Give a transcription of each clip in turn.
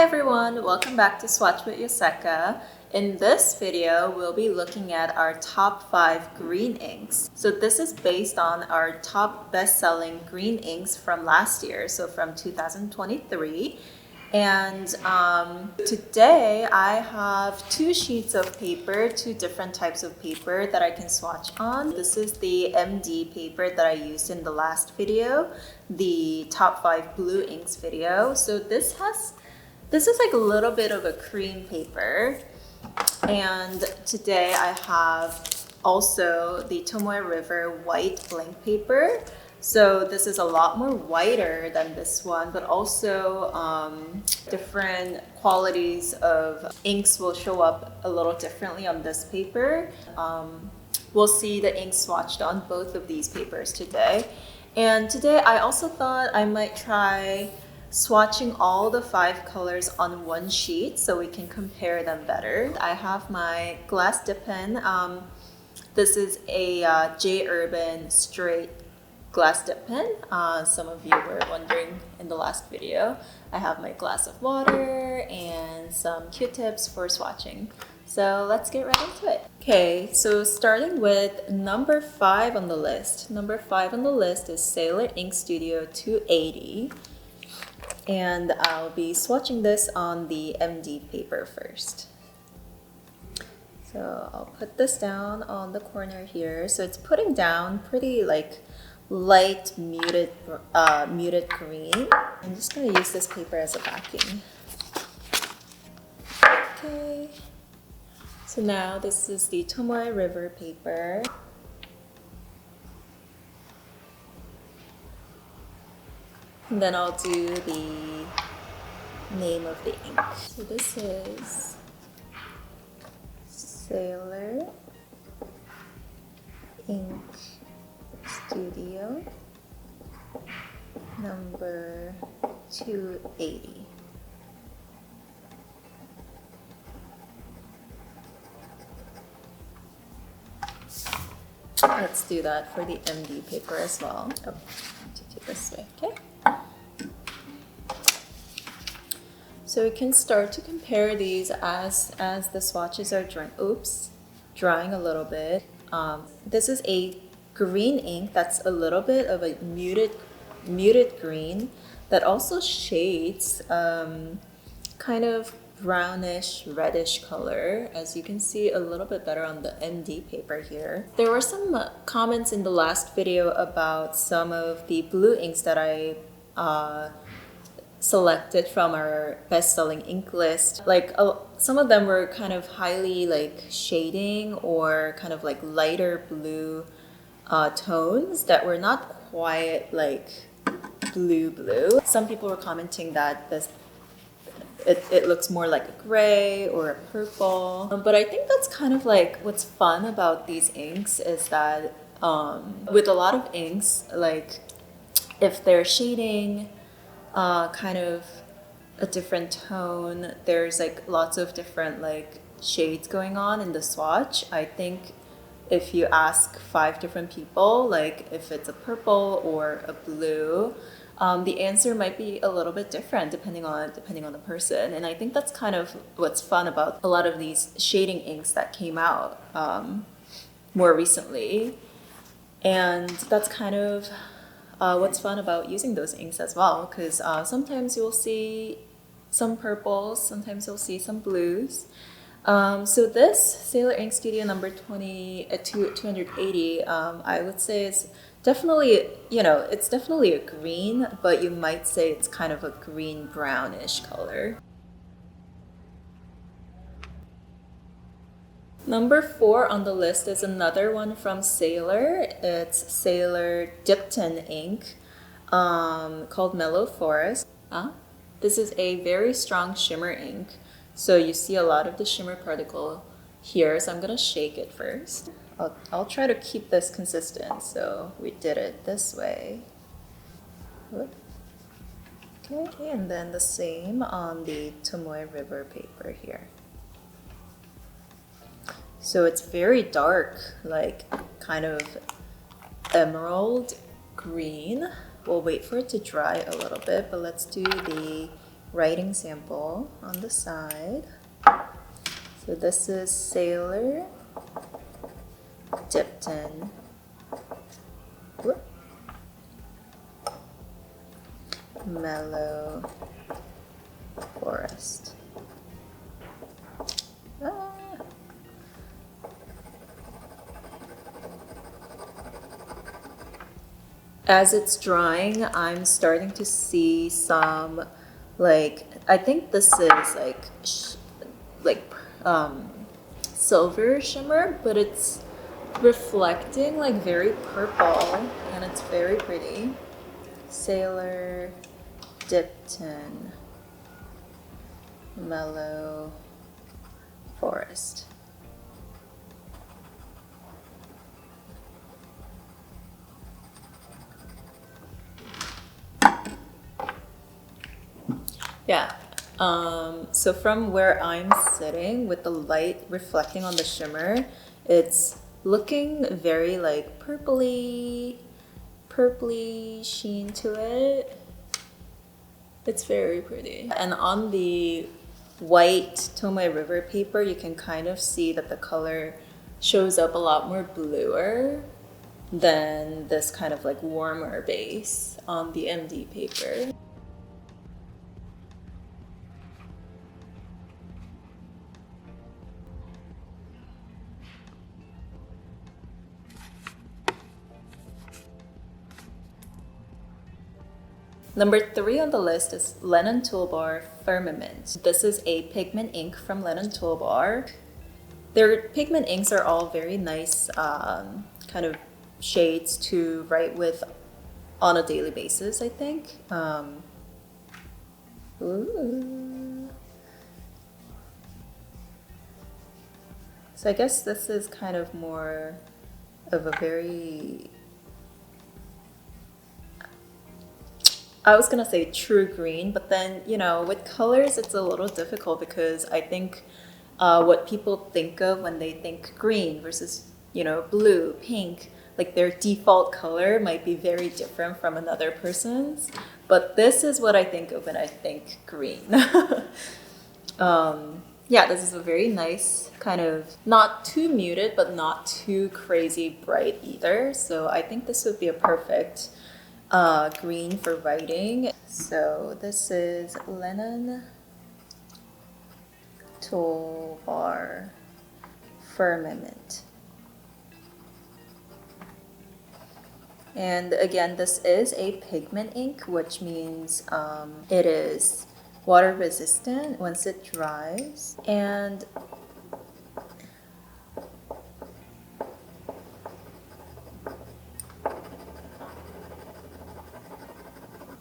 everyone, welcome back to Swatch with Yoseka. In this video, we'll be looking at our top 5 green inks. So this is based on our top best-selling green inks from last year, so from 2023. And today I have 2 sheets of paper, 2 different types of paper that I can swatch on. This is the MD paper that I used in the last video, the top 5 blue inks video. So this is like a little bit of a cream paper. And today I have also the Tomoe River white blank paper. So this is a lot more whiter than this one, but also different qualities of inks will show up a little differently on this paper. We'll see the ink swatched on both of these papers today. And today I also thought I might try swatching all the 5 colors on one sheet so we can compare them better. I have my glass dip pen. This is a J. Urban straight glass dip pen. Some of you were wondering in the last video. I have my glass of water and some Q-tips for swatching. So let's get right into it. Okay, so starting with number 5 on the list. Number 5 on the list is Sailor Ink Studio 280. And I'll be swatching this on the MD paper first. So I'll put this down on the corner here. So it's putting down pretty like light muted green. I'm just gonna use this paper as a backing. Okay. So now this is the Tomoe River paper. And then I'll do the name of the ink. So this is Sailor Ink Studio number 280. Let's do that for the MD paper as well. Oh, to do this way, okay? So we can start to compare these as the swatches are drying a little bit. This is a green ink that's a little bit of a muted green that also shades kind of brownish reddish color, as you can see a little bit better on the MD paper here. There were some comments in the last video about some of the blue inks that I selected from our best-selling ink list. Like some of them were kind of highly like shading or kind of like lighter blue tones that were not quite like blue. Some people were commenting that it looks more like a gray or a purple. But I think that's kind of like what's fun about these inks is that with a lot of inks, like if they're shading kind of a different tone, there's like lots of different like shades going on in the swatch. I think if you ask 5 different people, like if it's a purple or a blue, the answer might be a little bit different depending on the person. And I think that's kind of what's fun about a lot of these shading inks that came out more recently. And that's kind of what's fun about using those inks as well, because sometimes you'll see some purples, sometimes you'll see some blues. So this Sailor Ink Studio number 280, I would say is definitely, it's definitely a green, but you might say it's kind of a green brownish color. Number 4 on the list is another one from Sailor. It's Sailor Dipton ink called Mellow Forest. This is a very strong shimmer ink. So you see a lot of the shimmer particle here. So I'm going to shake it first. I'll try to keep this consistent. So we did it this way. Okay, and then the same on the Tomoe River paper here. So it's very dark, like kind of emerald green. We'll wait for it to dry a little bit, but let's do the writing sample on the side. So this is Sailor, Dipton, Mellow, Forest. As it's drying, I'm starting to see some, like, I think this is silver shimmer, but it's reflecting like very purple, and it's very pretty. Sailor, Dipton, Mellow, Forest. Yeah, so from where I'm sitting with the light reflecting on the shimmer, it's looking very like purpley sheen to it. It's very pretty. And on the white Tomei River paper, you can kind of see that the color shows up a lot more bluer than this kind of like warmer base on the MD paper. Number 3 on the list is Lennon Toolbar Firmament. This is a pigment ink from Lennon Toolbar. Their pigment inks are all very nice kind of shades to write with on a daily basis, I think. So I guess this is kind of more of a very, I was gonna say true green, but then, you know, with colors, it's a little difficult because I think what people think of when they think green versus, you know, blue, pink, like their default color might be very different from another person's. But this is what I think of when I think green. Yeah, this is a very nice kind of, not too muted, but not too crazy bright either. So I think this would be a perfect green for writing. So this is Lennon Toolbar Firmament. And again, this is a pigment ink, which means it is water resistant once it dries. And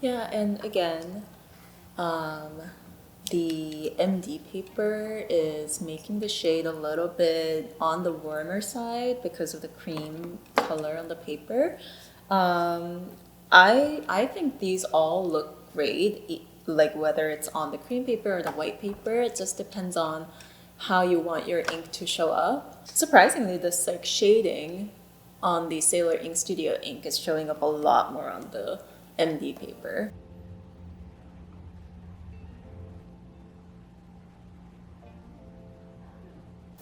yeah, and again, the MD paper is making the shade a little bit on the warmer side because of the cream color on the paper. I think these all look great, like whether it's on the cream paper or the white paper. It just depends on how you want your ink to show up. Surprisingly, this like shading on the Sailor Ink Studio ink is showing up a lot more on the MD paper.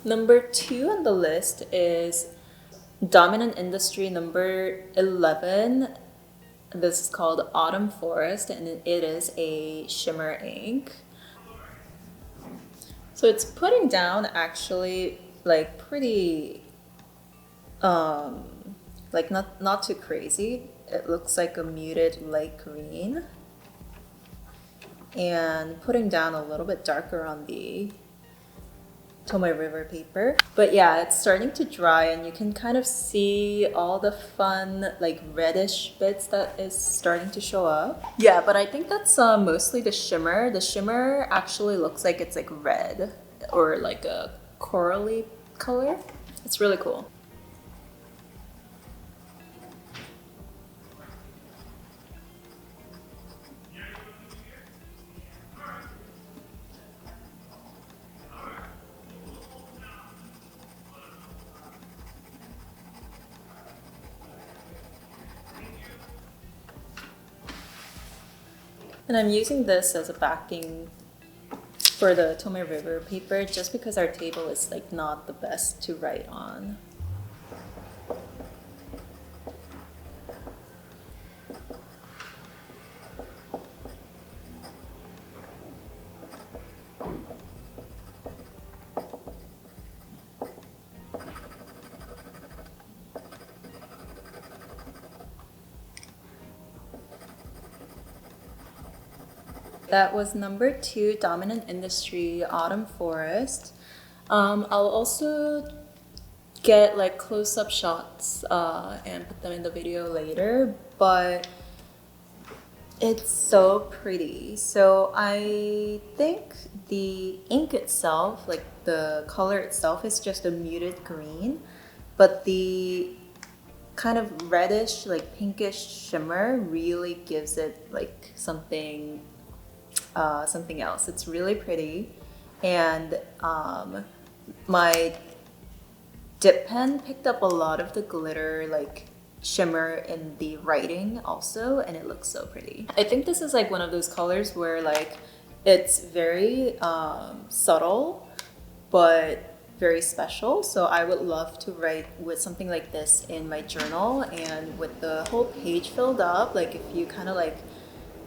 Number 2 on the list is Dominant Industry number 11. This is called Autumn Forest, and it is a shimmer ink. So it's putting down actually like pretty, like not too crazy. It looks like a muted light green, and putting down a little bit darker on the Tomei River paper. But yeah, it's starting to dry, and you can kind of see all the fun like reddish bits that is starting to show up. Yeah, but I think that's mostly the shimmer. The shimmer actually looks like it's like red or like a corally color. It's really cool. And I'm using this as a backing for the Tomoe River paper just because our table is like not the best to write on. That was number 2, Dominant Industry, Autumn Forest. I'll also get like close-up shots and put them in the video later, but it's so pretty. So I think the ink itself, like the color itself, is just a muted green, but the kind of reddish, like pinkish shimmer really gives it like something else. It's really pretty, and my dip pen picked up a lot of the glitter like shimmer in the writing also, and it looks so pretty. I think this is like one of those colors where like it's very subtle but very special, so I would love to write with something like this in my journal, and with the whole page filled up, like if you kind of like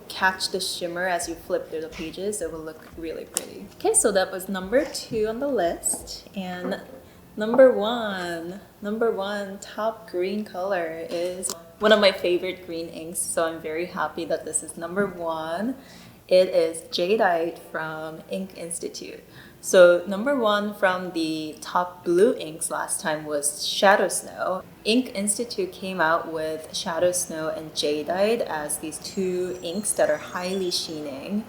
catch the shimmer as you flip through the pages, it will look really pretty. Okay, so that was number 2 on the list, and number one top green color is one of my favorite green inks, so I'm very happy that this is number 1. It is Jadeite from Ink Institute. So number 1 from the top blue inks last time was Shadow Snow. Ink Institute came out with Shadow Snow and Jadeite as these 2 inks that are highly sheening.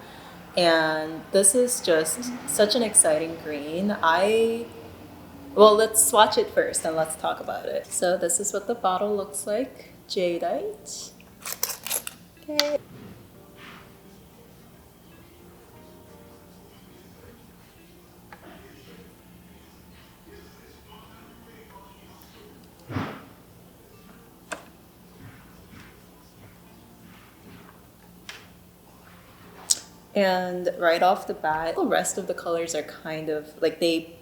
And this is just such an exciting green. Well, let's swatch it first and let's talk about it. So this is what the bottle looks like, Jadeite. Okay. And right off the bat, the rest of the colors are kind of like they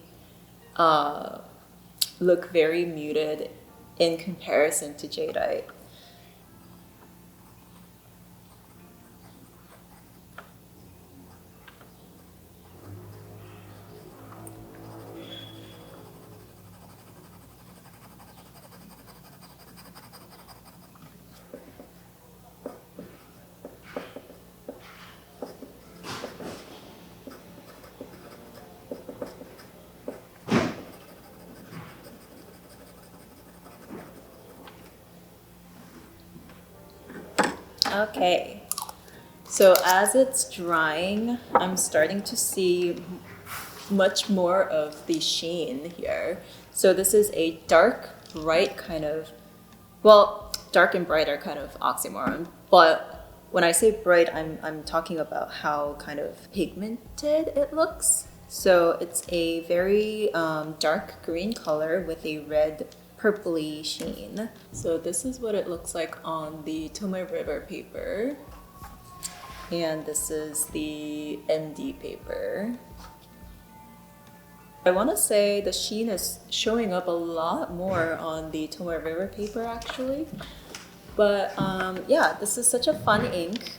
look very muted in comparison to Jadeite. Okay, so as it's drying, I'm starting to see much more of the sheen here. So this is a dark, bright kind of, well, dark and bright are kind of oxymoron, but when I say bright, I'm talking about how kind of pigmented it looks. So it's a very dark green color with a red purpley sheen. So this is what it looks like on the Tomoe River paper. And this is the MD paper. I want to say the sheen is showing up a lot more on the Tomoe River paper actually. But yeah, this is such a fun ink.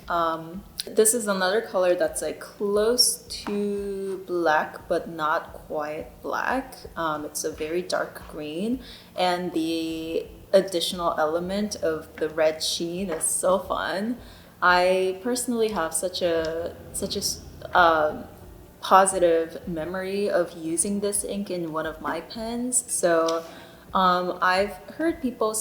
This is another color that's like close to black, but not quite black. It's a very dark green, and the additional element of the red sheen is so fun. I personally have such a positive memory of using this ink in one of my pens. So I've heard people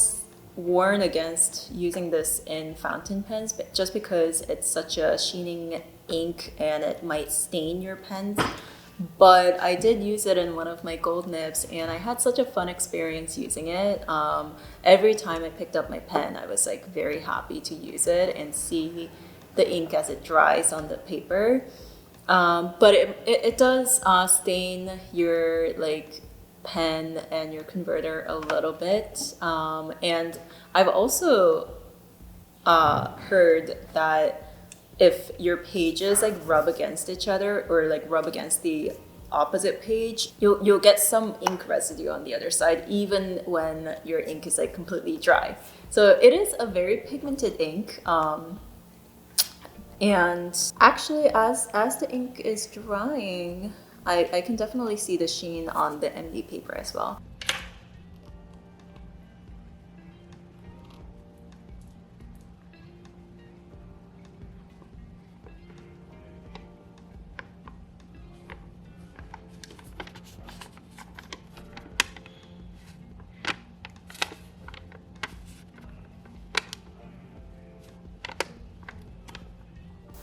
warn against using this in fountain pens just because it's such a sheening ink and it might stain your pens. But I did use it in one of my gold nibs and I had such a fun experience using it. Every time I picked up my pen, I was like very happy to use it and see the ink as it dries on the paper. But it does stain your like pen and your converter a little bit. And I've also heard that if your pages like rub against each other or like rub against the opposite page, you'll get some ink residue on the other side even when your ink is like completely dry. So it is a very pigmented ink, and actually as the ink is drying, I can definitely see the sheen on the MD paper as well.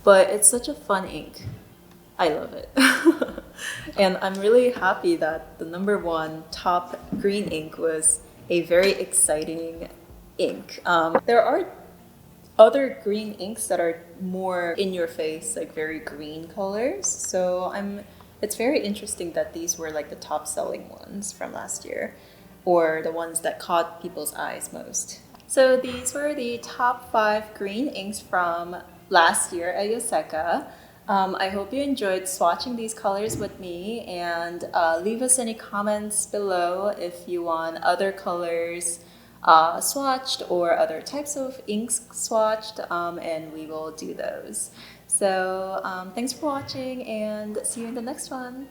But it's such a fun ink. I love it. And I'm really happy that the #1 top green ink was a very exciting ink. There are other green inks that are more in your face, like very green colors. So it's very interesting that these were like the top selling ones from last year, or the ones that caught people's eyes most. So these were the top 5 green inks from last year at Yoseka. I hope you enjoyed swatching these colors with me, and leave us any comments below if you want other colors swatched or other types of inks swatched, and we will do those. So thanks for watching, and see you in the next one.